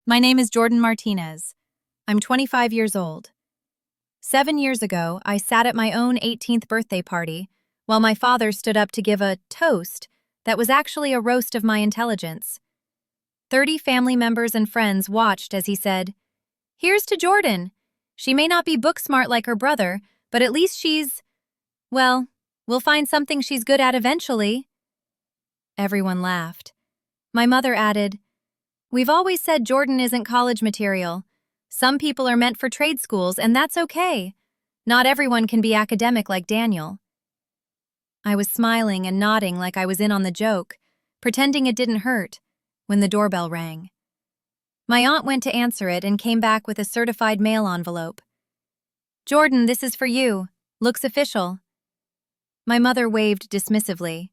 My name is Jordan Martinez. I'm 25 years old. 7 years ago, I sat at my own 18th birthday party while my father stood up to give a toast that was actually a roast of my intelligence. 30 family members and friends watched as he said, "Here's to Jordan. She may not be book smart like her brother, but at least well, we'll find something she's good at eventually." Everyone laughed. My mother added, "We've always said Jordan isn't college material. Some people are meant for trade schools, and that's okay. Not everyone can be academic like Daniel." I was smiling and nodding like I was in on the joke, pretending it didn't hurt, when the doorbell rang. My aunt went to answer it and came back with a certified mail envelope. "Jordan, this is for you. Looks official." My mother waved dismissively.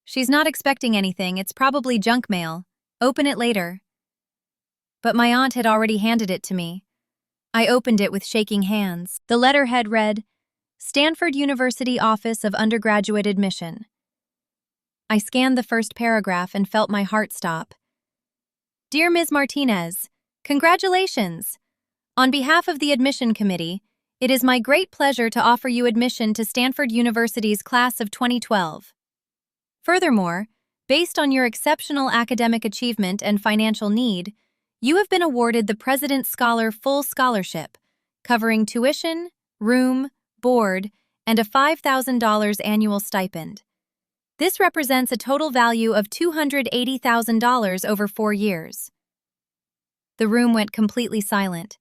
"She's not expecting anything, it's probably junk mail. Open it later." But my aunt had already handed it to me. I opened it with shaking hands. The letterhead read, "Stanford University Office of Undergraduate Admission." I scanned the first paragraph and felt my heart stop. "Dear Ms. Martinez, congratulations! On behalf of the admission committee, it is my great pleasure to offer you admission to Stanford University's class of 2012. Furthermore, based on your exceptional academic achievement and financial need, you have been awarded the President's Scholar Full Scholarship, covering tuition, room, board, and a $5,000 annual stipend. This represents a total value of $280,000 over 4 years. The room went completely silent.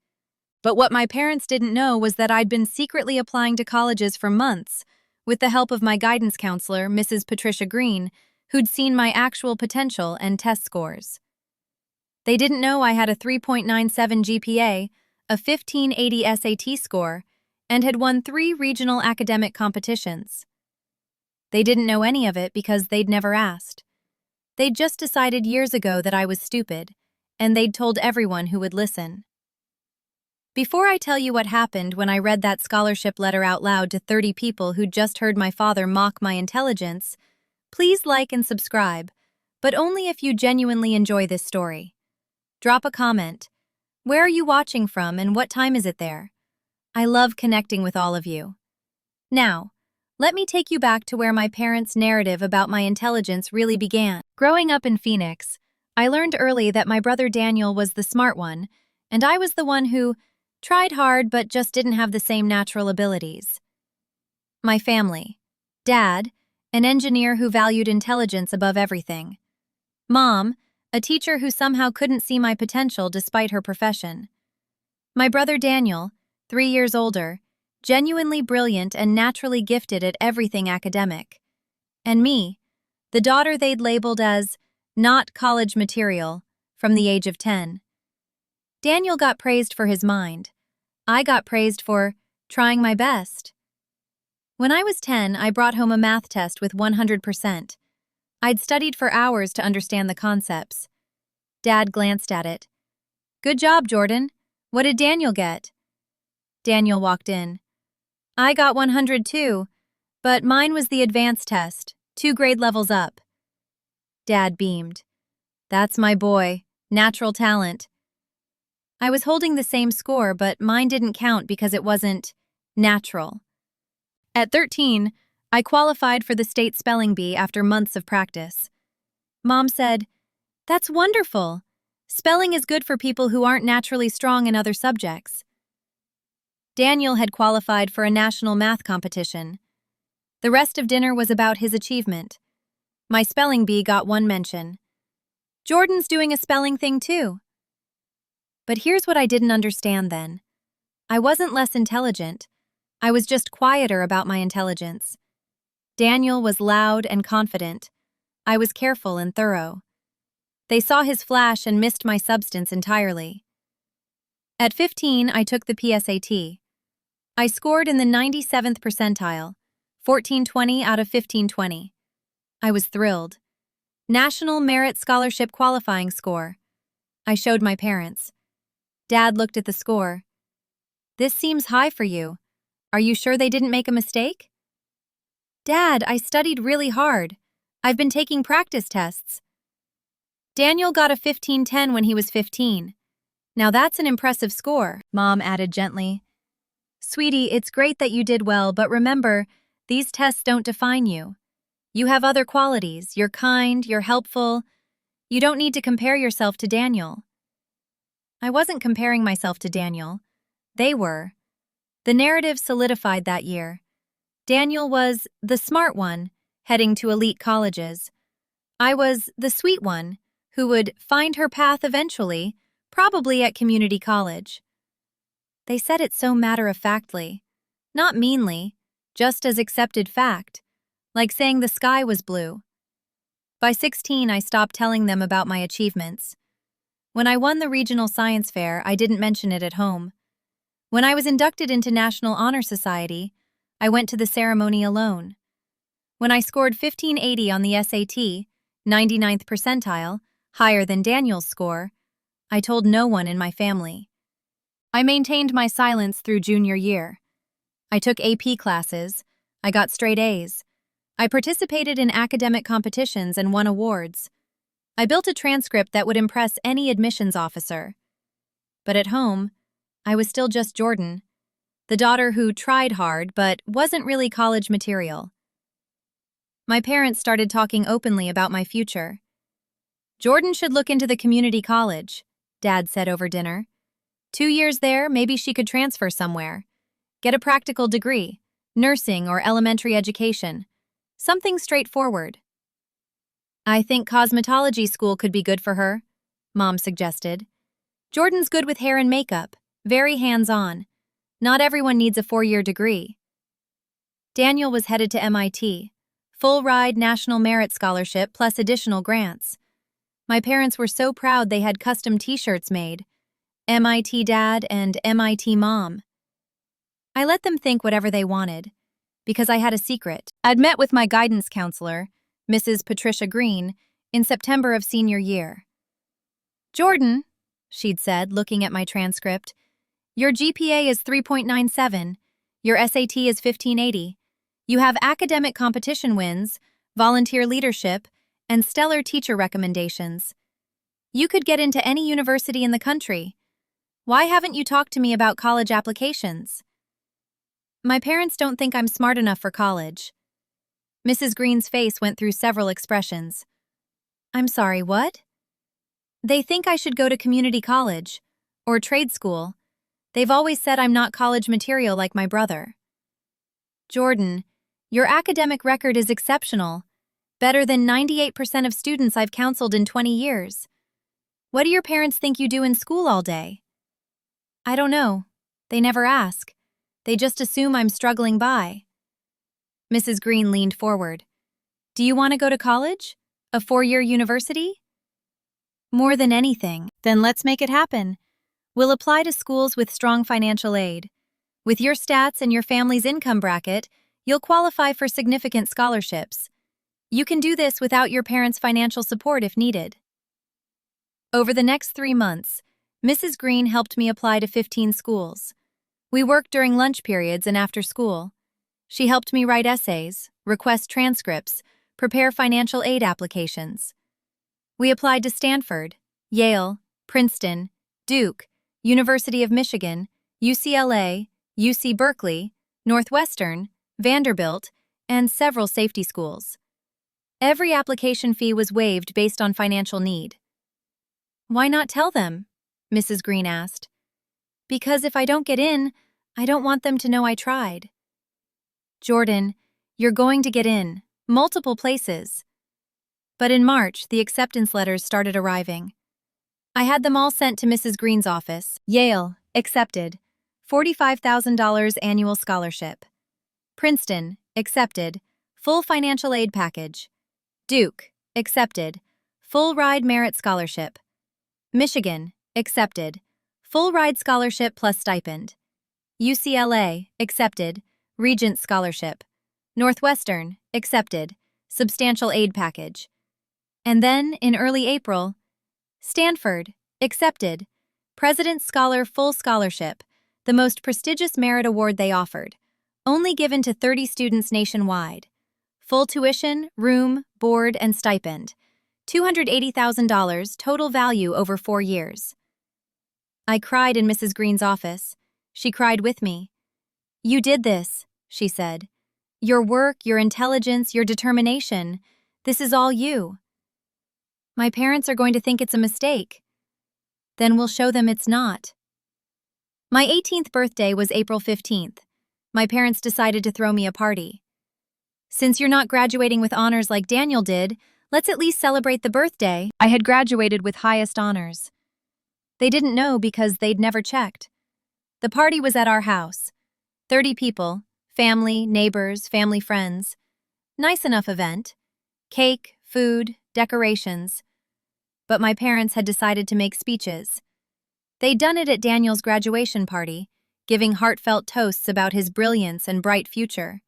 But what my parents didn't know was that I'd been secretly applying to colleges for months, with the help of my guidance counselor, Mrs. Patricia Green, who'd seen my actual potential and test scores. They didn't know I had a 3.97 GPA, a 1580 SAT score, and had won 3 regional academic competitions. They didn't know any of it because they'd never asked. They'd just decided years ago that I was stupid, and they'd told everyone who would listen. Before I tell you what happened when I read that scholarship letter out loud to 30 people who'd just heard my father mock my intelligence, please like and subscribe, but only if you genuinely enjoy this story. Drop a comment. Where are you watching from and what time is it there? I love connecting with all of you. Now, let me take you back to where my parents' narrative about my intelligence really began. Growing up in Phoenix, I learned early that my brother Daniel was the smart one, and I was the one who tried hard but just didn't have the same natural abilities. My family. Dad, an engineer who valued intelligence above everything. Mom, a teacher who somehow couldn't see my potential despite her profession. My brother Daniel, 3 years older, genuinely brilliant and naturally gifted at everything academic. And me, the daughter they'd labeled as not college material from the age of 10. Daniel got praised for his mind. I got praised for trying my best. When I was 10, I brought home a math test with 100%. I'd studied for hours to understand the concepts. Dad glanced at it. "Good job, Jordan. What did Daniel get?" Daniel walked in. "I got 100 too, but mine was the advanced test, 2 grade levels up." Dad beamed. "That's my boy. Natural talent." I was holding the same score, but mine didn't count because it wasn't natural. At 13, I qualified for the state spelling bee after months of practice. Mom said, "That's wonderful. Spelling is good for people who aren't naturally strong in other subjects." Daniel had qualified for a national math competition. The rest of dinner was about his achievement. My spelling bee got 1 mention. "Jordan's doing a spelling thing too." But here's what I didn't understand then. I wasn't less intelligent. I was just quieter about my intelligence. Daniel was loud and confident. I was careful and thorough. They saw his flash and missed my substance entirely. At 15, I took the PSAT. I scored in the 97th percentile, 1420 out of 1520. I was thrilled. National Merit Scholarship qualifying score. I showed my parents. Dad looked at the score. "This seems high for you. Are you sure they didn't make a mistake?" "Dad, I studied really hard. I've been taking practice tests." Daniel got a 1510 when he was 15. Now that's an impressive score, Mom added gently. Sweetie, it's great that you did well, but remember, these tests don't define you. You have other qualities. You're kind, you're helpful. You don't need to compare yourself to Daniel. I wasn't comparing myself to Daniel. They were. The narrative solidified that year. Daniel was the smart one, heading to elite colleges. I was the sweet one, who would find her path eventually, probably at community college. They said it so matter-of-factly, not meanly, just as accepted fact, like saying the sky was blue. By 16, I stopped telling them about my achievements. When I won the regional science fair, I didn't mention it at home. When I was inducted into National Honor Society, I went to the ceremony alone. When I scored 1580 on the SAT, 99th percentile, higher than Daniel's score, I told no one in my family. I maintained my silence through junior year. I took AP classes. I got straight A's. I participated in academic competitions and won awards. I built a transcript that would impress any admissions officer. But at home, I was still just Jordan, the daughter who tried hard but wasn't really college material. My parents started talking openly about my future. Jordan should look into the community college, Dad said over dinner. 2 years there, maybe she could transfer somewhere. Get a practical degree, nursing or elementary education. Something straightforward. I think cosmetology school could be good for her, Mom suggested. Jordan's good with hair and makeup, very hands-on. Not everyone needs a 4-year degree. Daniel was headed to MIT, full-ride National Merit Scholarship plus additional grants. My parents were so proud they had custom t-shirts made. MIT Dad and MIT Mom. I let them think whatever they wanted, because I had a secret. I'd met with my guidance counselor, Mrs. Patricia Green, in September of senior year. Jordan, she'd said, looking at my transcript, your GPA is 3.97, your SAT is 1580. You have academic competition wins, volunteer leadership, and stellar teacher recommendations. You could get into any university in the country. Why haven't you talked to me about college applications? My parents don't think I'm smart enough for college. Mrs. Green's face went through several expressions. I'm sorry, what? They think I should go to community college, or trade school. They've always said I'm not college material like my brother. Jordan, your academic record is exceptional, better than 98% of students I've counseled in 20 years. What do your parents think you do in school all day? I don't know. They never ask. They just assume I'm struggling by. Mrs. Green leaned forward. Do you want to go to college? A 4-year university? More than anything, then let's make it happen. We'll apply to schools with strong financial aid. With your stats and your family's income bracket, you'll qualify for significant scholarships. You can do this without your parents' financial support if needed. Over the next 3 months, Mrs. Green helped me apply to 15 schools. We worked during lunch periods and after school. She helped me write essays, request transcripts, prepare financial aid applications. We applied to Stanford, Yale, Princeton, Duke, University of Michigan, UCLA, UC Berkeley, Northwestern, Vanderbilt, and several safety schools. Every application fee was waived based on financial need. Why not tell them? Mrs. Green asked. Because if I don't get in, I don't want them to know I tried. Jordan, you're going to get in, multiple places. But in March, the acceptance letters started arriving. I had them all sent to Mrs. Green's office. Yale, accepted, $45,000 annual scholarship. Princeton, accepted, full financial aid package. Duke, accepted, full ride merit scholarship. Michigan, accepted, full ride scholarship plus stipend. UCLA, accepted, Regent scholarship. Northwestern, accepted, substantial aid package. And then, in early April, Stanford, accepted, President's Scholar full scholarship, the most prestigious merit award they offered, only given to 30 students nationwide. Full tuition, room, board, and stipend. $280,000 total value over 4 years. I cried in Mrs. Green's office. She cried with me. "You did this," she said. "Your work, your intelligence, your determination. This is all you." "My parents are going to think it's a mistake." "Then we'll show them it's not." My 18th birthday was April 15th. My parents decided to throw me a party. "Since you're not graduating with honors like Daniel did, let's at least celebrate the birthday." I had graduated with highest honors. They didn't know because they'd never checked. The party was at our house. 30 people, family, neighbors, family friends. Nice enough event. Cake, food, decorations. But my parents had decided to make speeches. They'd done it at Daniel's graduation party, giving heartfelt toasts about his brilliance and bright future.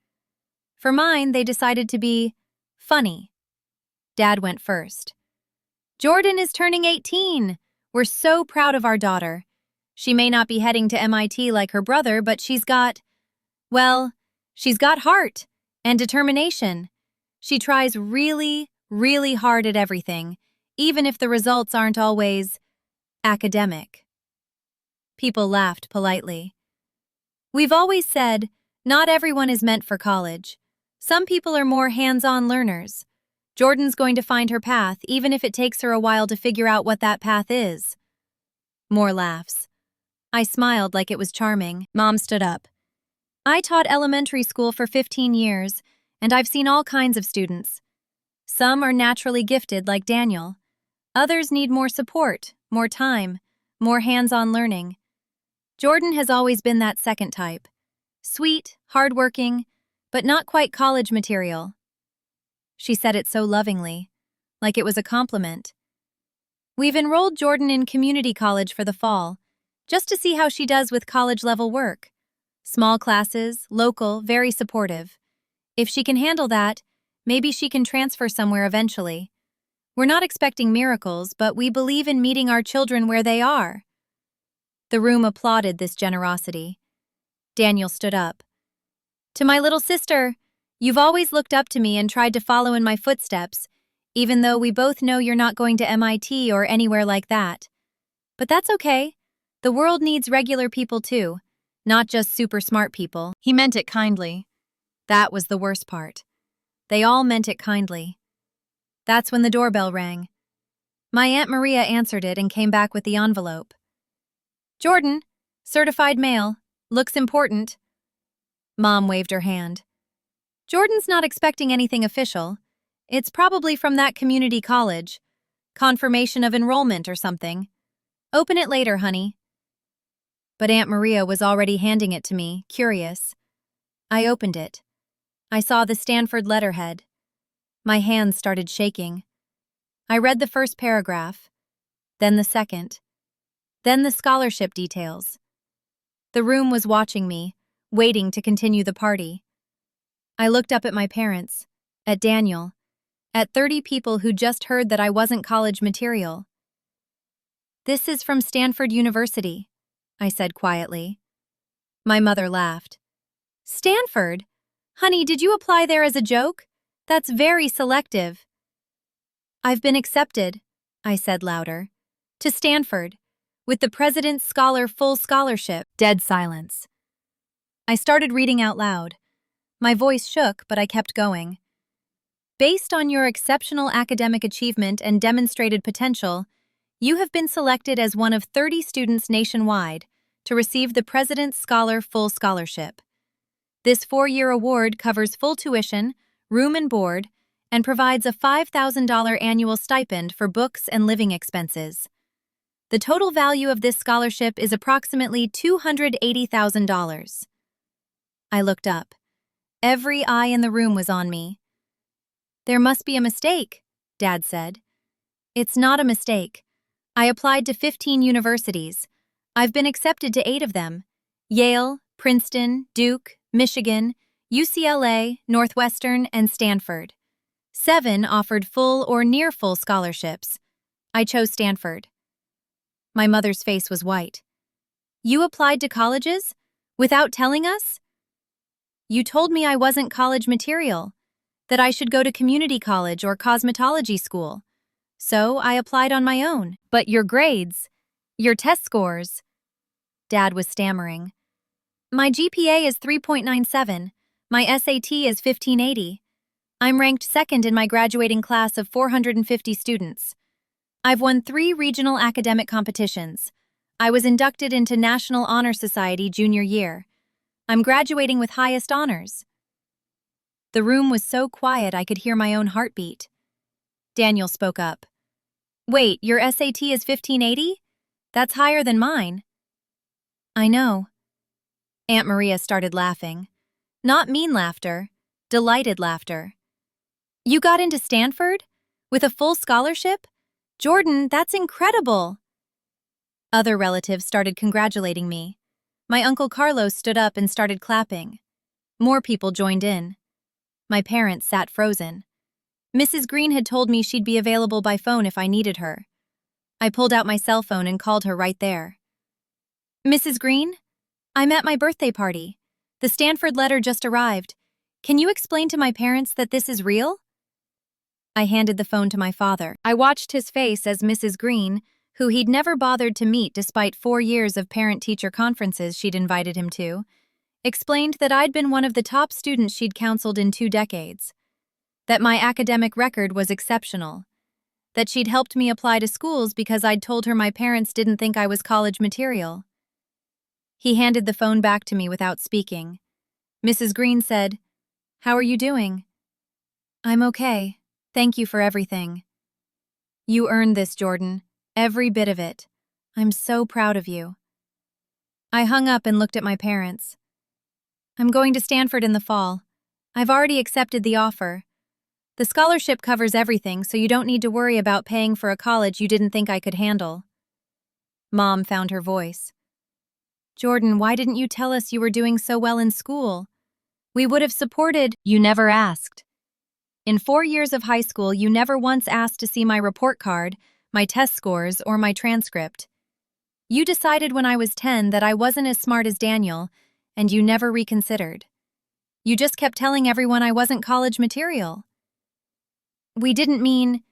For mine, they decided to be funny. Dad went first. "Jordan is turning 18. We're so proud of our daughter. She may not be heading to MIT like her brother, but she's got heart and determination. She tries really, really hard at everything, even if the results aren't always academic." People laughed politely. "We've always said, not everyone is meant for college. Some people are more hands-on learners. Jordan's going to find her path, even if it takes her a while to figure out what that path is." More laughs. I smiled like it was charming. Mom stood up. "I taught elementary school for 15 years, and I've seen all kinds of students. Some are naturally gifted like Daniel. Others need more support, more time, more hands-on learning. Jordan has always been that second type. Sweet, hardworking, but not quite college material." She said it so lovingly, like it was a compliment. "We've enrolled Jordan in community college for the fall, just to see how she does with college-level work. Small classes, local, very supportive. If she can handle that, maybe she can transfer somewhere eventually. We're not expecting miracles, but we believe in meeting our children where they are." The room applauded this generosity. Daniel stood up. "To my little sister, you've always looked up to me and tried to follow in my footsteps, even though we both know you're not going to MIT or anywhere like that. But that's okay. The world needs regular people too, not just super smart people." He meant it kindly. That was the worst part. They all meant it kindly. That's when the doorbell rang. My Aunt Maria answered it and came back with the envelope. "Jordan, certified mail. Looks important." Mom waved her hand. "Jordan's not expecting anything official. It's probably from that community college. Confirmation of enrollment or something. Open it later, honey." But Aunt Maria was already handing it to me, curious. I opened it. I saw the Stanford letterhead. My hands started shaking. I read the first paragraph, then the second, then the scholarship details. The room was watching me, waiting to continue the party. I looked up at my parents, at Daniel, at 30 people who just heard that I wasn't college material. "This is from Stanford University," I said quietly. My mother laughed. "Stanford? Honey, did you apply there as a joke? That's very selective." "I've been accepted," I said louder, "to Stanford, with the President's Scholar full scholarship." Dead silence. I started reading out loud. My voice shook, but I kept going. "Based on your exceptional academic achievement and demonstrated potential, you have been selected as one of 30 students nationwide to receive the President's Scholar full scholarship. This 4-year award covers full tuition, room and board, and provides a $5,000 annual stipend for books and living expenses. The total value of this scholarship is approximately $280,000. I looked up. Every eye in the room was on me. "There must be a mistake," Dad said. "It's not a mistake. I applied to 15 universities. I've been accepted to 8 of them: Yale, Princeton, Duke, Michigan, UCLA, Northwestern, and Stanford. 7 offered full or near full scholarships. I chose Stanford." My mother's face was white. "You applied to colleges? Without telling us?" "You told me I wasn't college material, that I should go to community college or cosmetology school. So I applied on my own. But your grades, your test scores, Dad was stammering. My GPA is 3.97. My SAT is 1580. I'm ranked second in my graduating class of 450 students. I've won 3 regional academic competitions. I was inducted into National Honor Society junior year. I'm graduating with highest honors. The room was so quiet I could hear my own heartbeat. Daniel spoke up. Wait, your SAT is 1580? That's higher than mine. I know. Aunt Maria started laughing. Not mean laughter, delighted laughter. You got into Stanford? With a full scholarship? Jordan, that's incredible. Other relatives started congratulating me. My Uncle Carlos stood up and started clapping. More people joined in. My parents sat frozen. Mrs. Green had told me she'd be available by phone if I needed her. I pulled out my cell phone and called her right there. Mrs. Green? I'm at my birthday party. The Stanford letter just arrived. Can you explain to my parents that this is real? I handed the phone to my father. I watched his face as Mrs. Green, who he'd never bothered to meet despite 4 years of parent-teacher conferences she'd invited him to, explained that I'd been one of the top students she'd counseled in 2 decades, that my academic record was exceptional, that she'd helped me apply to schools because I'd told her my parents didn't think I was college material. He handed the phone back to me without speaking. Mrs. Green said, "How are you doing?" "I'm okay. Thank you for everything." "You earned this, Jordan. Every bit of it. I'm so proud of you." I hung up and looked at my parents. "I'm going to Stanford in the fall. I've already accepted the offer. The scholarship covers everything, so you don't need to worry about paying for a college you didn't think I could handle." Mom found her voice. "Jordan, why didn't you tell us you were doing so well in school? We would have supported." "You never asked. In 4 years of high school, you never once asked to see my report card, my test scores, or my transcript. You decided when I was 10 that I wasn't as smart as Daniel, and you never reconsidered. You just kept telling everyone I wasn't college material." "We didn't mean..."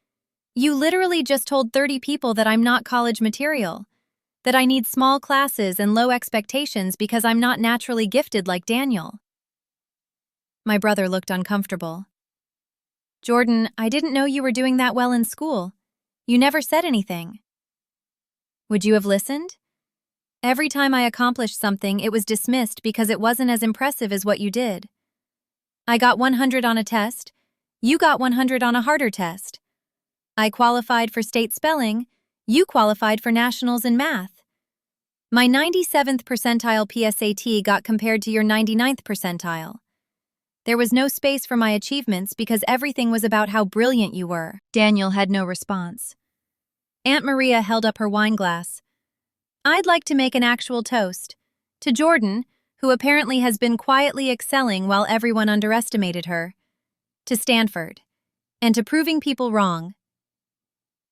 "You literally just told 30 people that I'm not college material, that I need small classes and low expectations because I'm not naturally gifted like Daniel." My brother looked uncomfortable. "Jordan, I didn't know you were doing that well in school. You never said anything." "Would you have listened? Every time I accomplished something, it was dismissed because it wasn't as impressive as what you did. I got 100 on a test. You got 100 on a harder test. I qualified for state spelling. You qualified for nationals in math. My 97th percentile PSAT got compared to your 99th percentile. There was no space for my achievements because everything was about how brilliant you were." Daniel had no response. Aunt Maria held up her wine glass. "I'd like to make an actual toast. To Jordan, who apparently has been quietly excelling while everyone underestimated her. To Stanford. And to proving people wrong."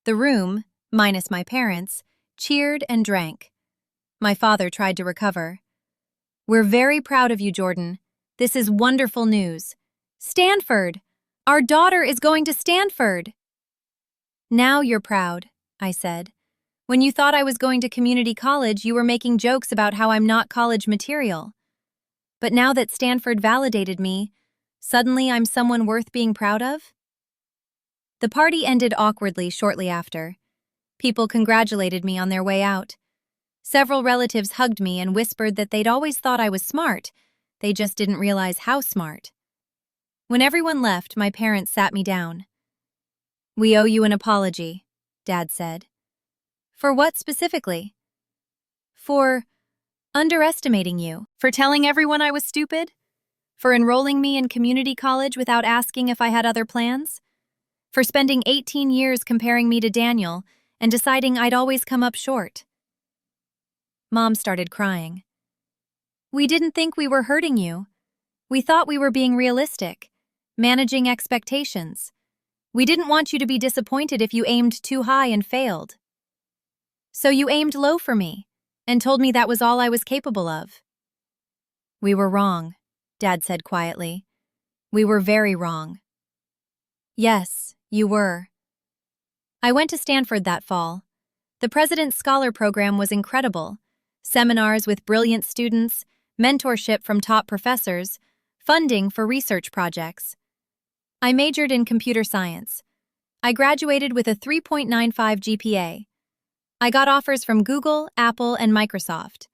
The room, minus my parents, cheered and drank. My father tried to recover. "We're very proud of you, Jordan. This is wonderful news. Stanford! Our daughter is going to Stanford!" "Now you're proud," I said. "When you thought I was going to community college, you were making jokes about how I'm not college material. But now that Stanford validated me, suddenly I'm someone worth being proud of?" The party ended awkwardly shortly after. People congratulated me on their way out. Several relatives hugged me and whispered that they'd always thought I was smart. They just didn't realize how smart. When everyone left, my parents sat me down. "We owe you an apology," Dad said. "For what specifically?" "For underestimating you. For telling everyone I was stupid. For enrolling me in community college without asking if I had other plans. For spending 18 years comparing me to Daniel and deciding I'd always come up short." Mom started crying. "We didn't think we were hurting you. We thought we were being realistic, managing expectations. We didn't want you to be disappointed if you aimed too high and failed. So you aimed low for me and told me that was all I was capable of." "We were wrong," Dad said quietly. "We were very wrong." "Yes, you were." I went to Stanford that fall. The President's Scholar Program was incredible. seminars with brilliant students, mentorship from top professors, funding for research projects. I majored in computer science. I graduated with a 3.95 GPA. I got offers from Google, Apple, and Microsoft.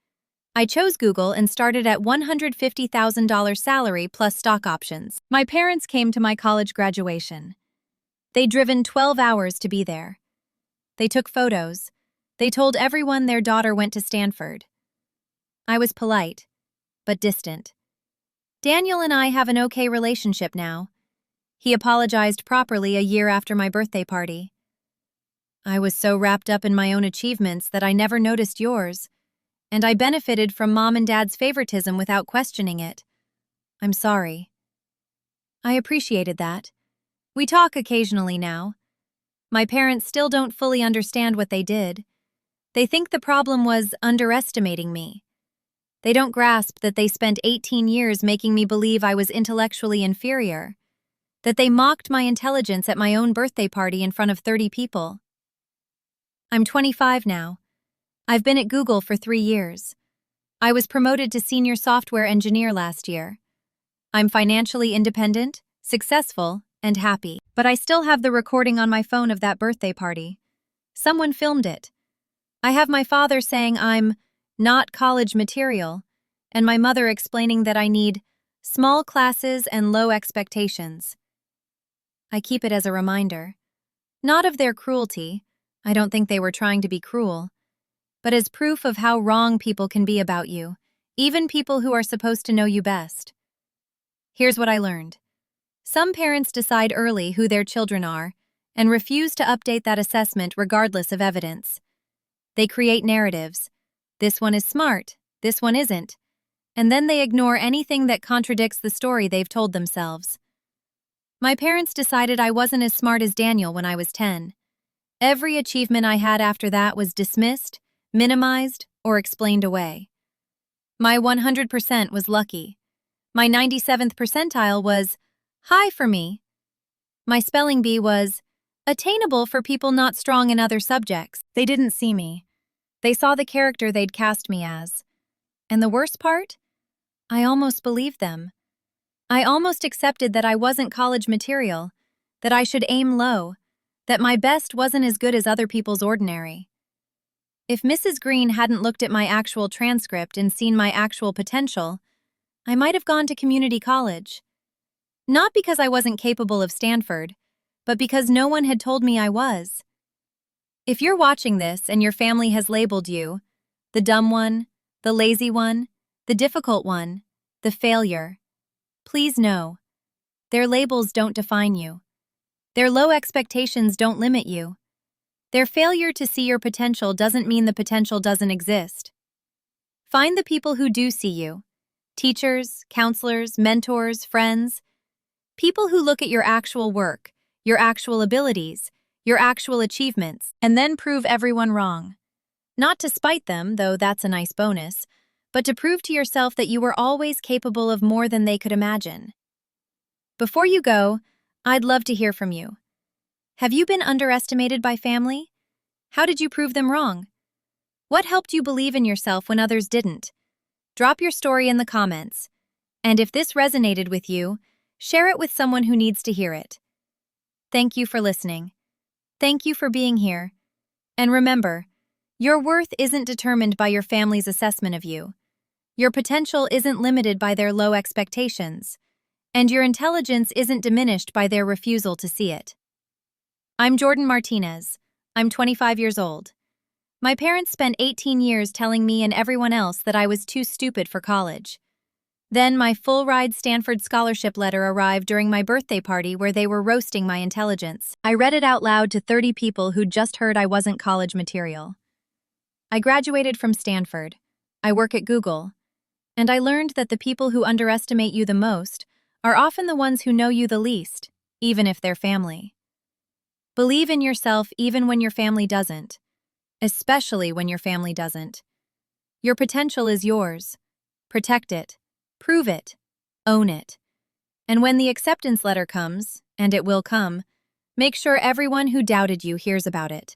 I chose Google and started at $150,000 salary plus stock options. My parents came to my college graduation. They'd driven 12 hours to be there. They took photos. They told everyone their daughter went to Stanford. I was polite, but distant. Daniel and I have an okay relationship now. He apologized properly a year after my birthday party. I was so wrapped up in my own achievements that I never noticed yours, and I benefited from Mom and Dad's favoritism without questioning it. I'm sorry. I appreciated that. We talk occasionally now. My parents still don't fully understand what they did. They think the problem was underestimating me. They don't grasp that they spent 18 years making me believe I was intellectually inferior, that they mocked my intelligence at my own birthday party in front of 30 people. I'm 25 now. I've been at Google for 3 years. I was promoted to senior software engineer last year. I'm financially independent, successful, and happy. But I still have the recording on my phone of that birthday party. Someone filmed it. I have my father saying I'm not college material, and my mother explaining that I need small classes and low expectations. I keep it as a reminder. Not of their cruelty. I don't think they were trying to be cruel, but as proof of how wrong people can be about you, even people who are supposed to know you best. Here's what I learned. Some parents decide early who their children are and refuse to update that assessment regardless of evidence. They create narratives. This one is smart, this one isn't, and then they ignore anything that contradicts the story they've told themselves. My parents decided I wasn't as smart as Daniel when I was 10. Every achievement I had after that was dismissed, minimized, or explained away. My 100% was lucky. My 97th percentile was high for me. My spelling bee was attainable for people not strong in other subjects. They didn't see me. They saw the character they'd cast me as. And the worst part? I almost believed them. I almost accepted that I wasn't college material, that I should aim low, that my best wasn't as good as other people's ordinary. If Mrs. Green hadn't looked at my actual transcript and seen my actual potential, I might have gone to community college. Not because I wasn't capable of Stanford, but because no one had told me I was. If you're watching this and your family has labeled you the dumb one, the lazy one, the difficult one, the failure, please know, their labels don't define you. Their low expectations don't limit you. Their failure to see your potential doesn't mean the potential doesn't exist. Find the people who do see you. Teachers, counselors, mentors, friends. People who look at your actual work, your actual abilities, your actual achievements, and then prove everyone wrong. Not to spite them, though that's a nice bonus, but to prove to yourself that you were always capable of more than they could imagine. Before you go, I'd love to hear from you. Have you been underestimated by family? How did you prove them wrong? What helped you believe in yourself when others didn't? Drop your story in the comments. And if this resonated with you, share it with someone who needs to hear it. Thank you for listening. Thank you for being here. And remember, your worth isn't determined by your family's assessment of you. Your potential isn't limited by their low expectations. And your intelligence isn't diminished by their refusal to see it. I'm Jordan Martinez. I'm 25 years old. My parents spent 18 years telling me and everyone else that I was too stupid for college. Then my full-ride Stanford scholarship letter arrived during my birthday party where they were roasting my intelligence. I read it out loud to 30 people who'd just heard I wasn't college material. I graduated from Stanford. I work at Google. And I learned that the people who underestimate you the most are often the ones who know you the least, even if they're family. Believe in yourself even when your family doesn't, especially when your family doesn't. Your potential is yours. Protect it, prove it, own it. And when the acceptance letter comes, and it will come, make sure everyone who doubted you hears about it.